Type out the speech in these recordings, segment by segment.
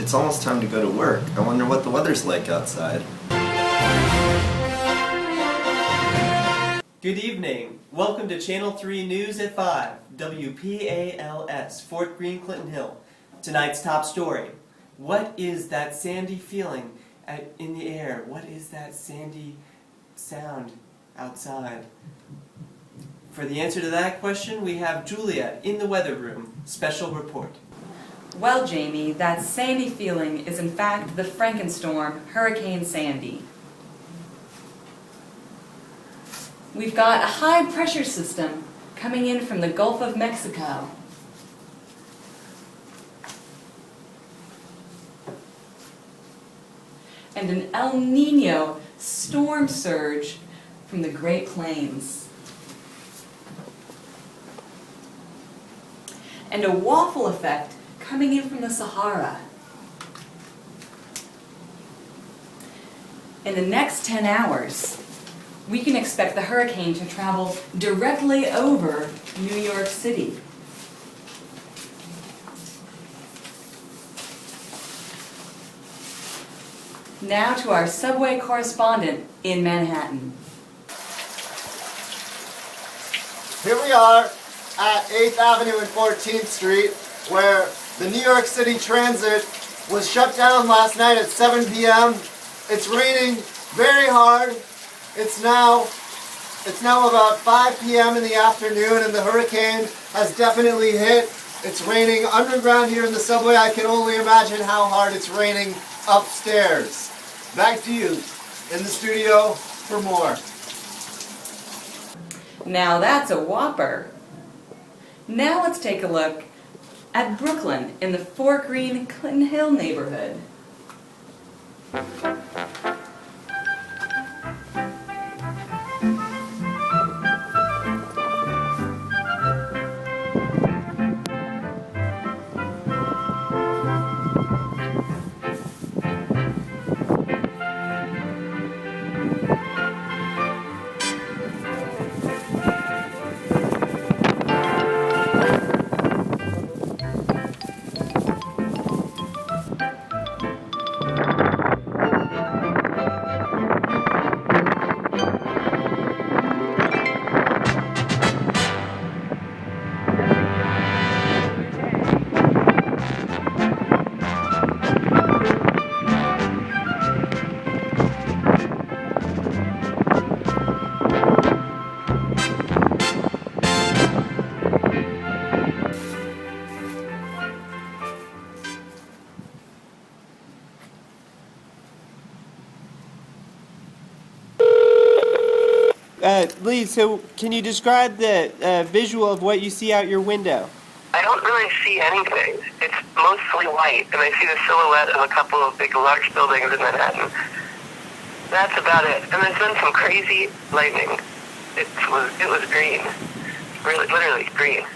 It's almost time to go to work. I wonder what the weather's like outside. Good evening. Welcome to Channel 3 News at 5, WPALS, Fort Greene, Clinton Hill. Tonight's top story. What is that sandy feeling in the air? What is that sandy sound outside? For the answer to that question, we have Julia in the weather room. Special report. Well, Jamie, that sandy feeling is in fact the Frankenstorm, Hurricane Sandy. We've got a high pressure system coming in from the Gulf of Mexico. And an El Nino storm surge from the Great Plains. And a waffle effect coming in from the Sahara. In the next 10 hours, we can expect the hurricane to travel directly over New York City. Now to our subway correspondent in Manhattan. Here we are at 8th Avenue and 14th Street, where the New York City Transit was shut down last night at 7 p.m. It's raining very hard. It's now about 5 p.m. in the afternoon, and the hurricane has definitely hit. It's raining underground here in the subway. I can only imagine how hard it's raining upstairs. Back to you in the studio for more. Now that's a whopper. Now let's take a look at Brooklyn in the Fort Greene, Clinton Hill neighborhood. Lee, so can you describe the visual of what you see out your window? I don't really see anything. It's mostly white, and I see the silhouette of a couple of big, large buildings in Manhattan. That's about it. And there's been some crazy lightning. It was green. Really, literally green.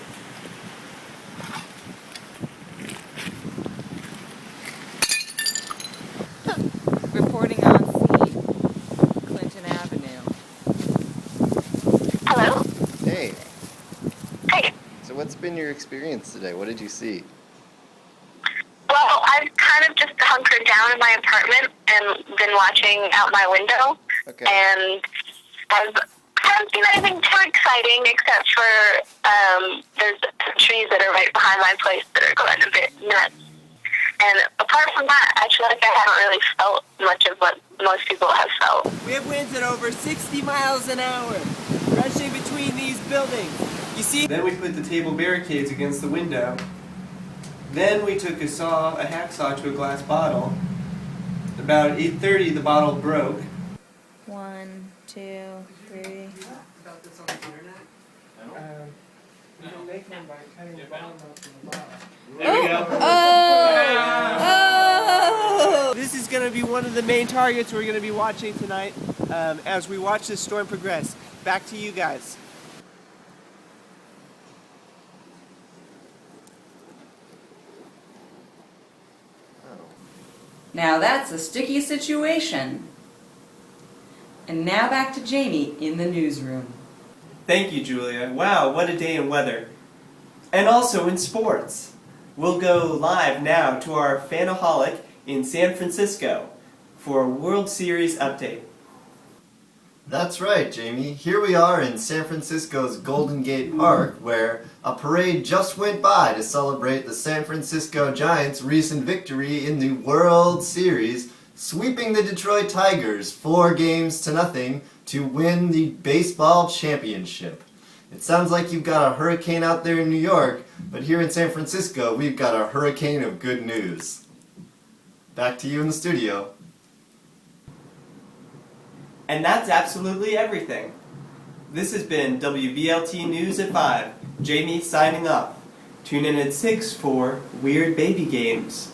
Reporting on scene, Clinton Avenue. Hello? Hey, Hey. so what's been your experience today? What did you see? Well, I've kind of just hunkered down in my apartment and been watching out my window. Okay. And haven't seen anything too exciting except for there's trees that are right behind my place that are going a bit nuts. And apart from that, I feel like I haven't really felt much of what most people have felt. We have winds at over 60 miles an hour, rushing between these buildings. You see? Then we put the table barricades against the window. Then we took a hacksaw to a glass bottle. About 8:30, the bottle broke. 1, 2, 3. About this on the internet? You can make one by cutting the bottom out from the bottom. There we go. Oh! This is going to be one of the main targets we're going to be watching tonight as we watch this storm progress. Back to you guys. Now that's a sticky situation. And now back to Jamie in the newsroom. Thank you, Julia. Wow, what a day in weather. And also in sports. We'll go live now to our Fanaholic in San Francisco for a World Series update. That's right, Jamie. Here we are in San Francisco's Golden Gate Park, where a parade just went by to celebrate the San Francisco Giants' recent victory in the World Series, sweeping the Detroit Tigers 4-0 to win the baseball championship. It sounds like you've got a hurricane out there in New York, but here in San Francisco, we've got a hurricane of good news. Back to you in the studio. And that's absolutely everything. This has been WBLT News at 5. Jamie signing off. Tune in at 6 for Weird Baby Games.